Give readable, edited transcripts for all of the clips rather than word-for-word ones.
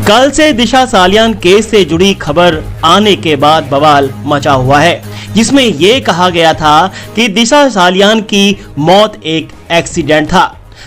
कल से दिशा सालियान केस से जुड़ी खबर आने के बाद बवाल मचा हुआ है, जिसमें यह कहा गया था कि दिशा सालियान की मौत एक एक्सीडेंट था।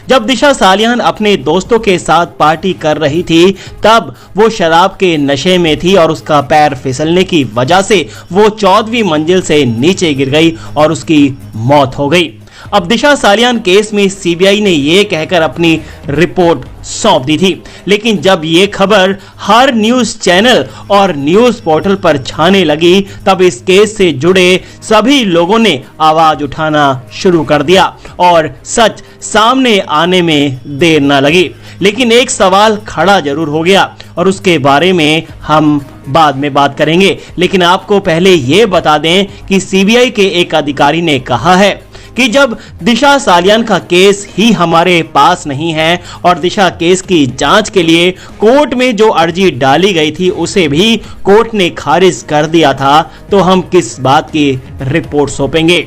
जब दिशा सालियान अपने दोस्तों के साथ पार्टी कर रही थी तब वो शराब के नशे में थी और उसका पैर फिसलने की वजह से वो 14वीं मंजिल से नीचे गिर गई और उसकी मौत हो गई। अब दिशा सालियान केस में सीबीआई ने ये कहकर अपनी रिपोर्ट सौंप दी थी, लेकिन जब ये खबर हर न्यूज चैनल और न्यूज पोर्टल पर छाने लगी तब इस केस से जुड़े सभी लोगों ने आवाज उठाना शुरू कर दिया और सच सामने आने में देर न लगी। लेकिन एक सवाल खड़ा जरूर हो गया और उसके बारे में हम बाद में बात करेंगे, लेकिन आपको पहले ये बता दें कि सीबीआई के एक अधिकारी ने कहा है कि जब दिशा सालियान का केस ही हमारे पास नहीं है और दिशा केस की जांच के लिए कोर्ट में जो अर्जी डाली गई थी उसे भी कोर्ट ने खारिज कर दिया था, तो हम किस बात की रिपोर्ट सौंपेंगे।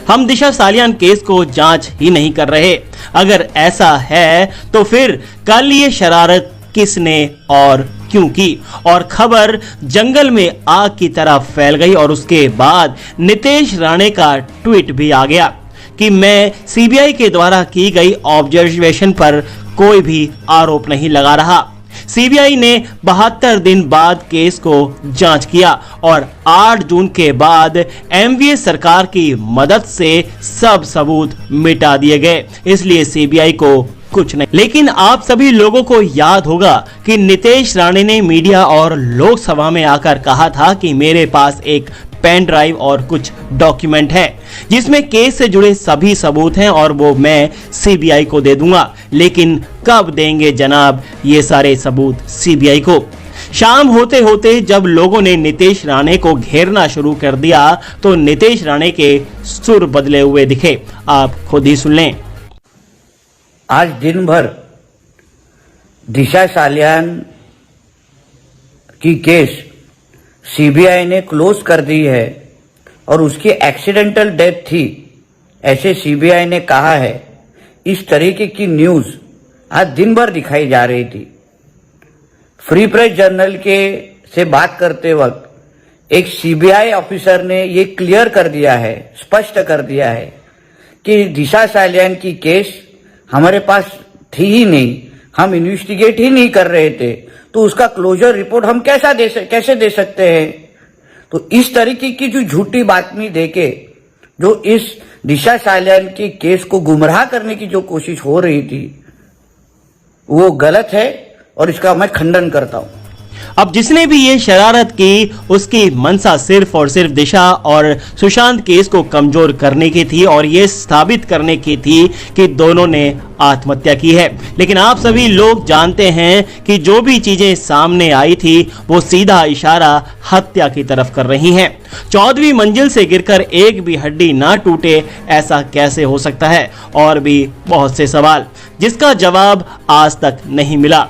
हम दिशा सालियान केस को जांच ही नहीं कर रहे। अगर ऐसा है तो फिर कल ये शरारत किसने और क्यों की, और खबर जंगल में आग की तरह फैल गई और उसके बाद नितेश राणे का ट्वीट भी आ गया कि मैं सीबीआई के द्वारा की गई ऑब्जर्वेशन पर कोई भी आरोप नहीं लगा रहा। सीबीआई ने 72 दिन बाद केस को जांच किया और 8 जून के बाद एमवीए सरकार की मदद से सब सबूत मिटा दिए गए, इसलिए सीबीआई को कुछ नहीं। लेकिन आप सभी लोगों को याद होगा कि नितेश राणे ने मीडिया और लोकसभा में आकर कहा था कि मेरे पास एक पेन ड्राइव और कुछ डॉक्यूमेंट है जिसमें केस से जुड़े सभी सबूत हैं और वो मैं सीबीआई को दे दूंगा। लेकिन कब देंगे जनाब ये सारे सबूत सीबीआई को? शाम होते होते जब लोगों ने नितेश राणे को घेरना शुरू कर दिया तो नितेश राणे के सुर बदले हुए दिखे। आप खुद ही सुन लें। आज दिन भर दिशा सालियान की केस सीबीआई ने क्लोज कर दी है और उसकी एक्सीडेंटल डेथ थी ऐसे सीबीआई ने कहा है। इस तरीके की न्यूज आज दिन भर दिखाई जा रही थी। फ्री प्रेस जर्नल के से बात करते वक्त एक सीबीआई ऑफिसर ने ये क्लियर कर दिया है, स्पष्ट कर दिया है कि दिशा सालियान की केस हमारे पास थी ही नहीं, हम इन्वेस्टिगेट ही नहीं कर रहे थे, तो उसका क्लोजर रिपोर्ट हम कैसे दे सकते हैं। तो इस तरीके की जो झूठी बातमी देके जो इस दिशा सालियान की केस को गुमराह करने की जो कोशिश हो रही थी वो गलत है और इसका मैं खंडन करता हूं। अब जिसने भी ये शरारत की उसकी मंशा सिर्फ और सिर्फ दिशा और सुशांत केस को कमजोर करने की थी और ये साबित करने की थी कि दोनों ने आत्महत्या की है। लेकिन आप सभी लोग जानते हैं कि जो भी चीजें सामने आई थी वो सीधा इशारा हत्या की तरफ कर रही हैं। 14वीं मंजिल से गिरकर एक भी हड्डी ना टूटे, ऐसा कैसे हो सकता है? और भी बहुत से सवाल जिसका जवाब आज तक नहीं मिला।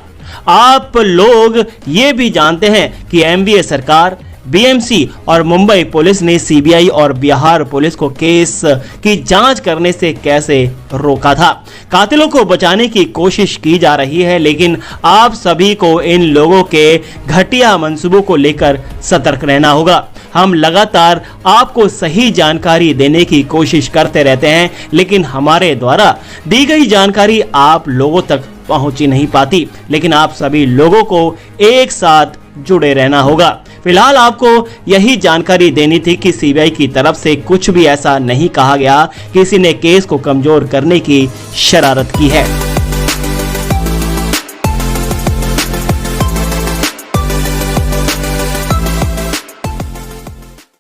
आप लोग ये भी जानते हैं कि एमवीए सरकार, बीएमसी और मुंबई पुलिस ने सीबीआई और बिहार पुलिस को केस की जांच करने से कैसे रोका था। कातिलों को बचाने की कोशिश की जा रही है, लेकिन आप सभी को इन लोगों के घटिया मंसूबों को लेकर सतर्क रहना होगा। हम लगातार आपको सही जानकारी देने की कोशिश करते रहते हैं, लेकिन हमारे द्वारा दी गई जानकारी आप लोगों तक पहुंची नहीं पाती। लेकिन आप सभी लोगों को एक साथ जुड़े रहना होगा। फिलहाल आपको यही जानकारी देनी थी कि सीबीआई की तरफ से कुछ भी ऐसा नहीं कहा गया, किसी ने केस को कमजोर करने की शरारत की है।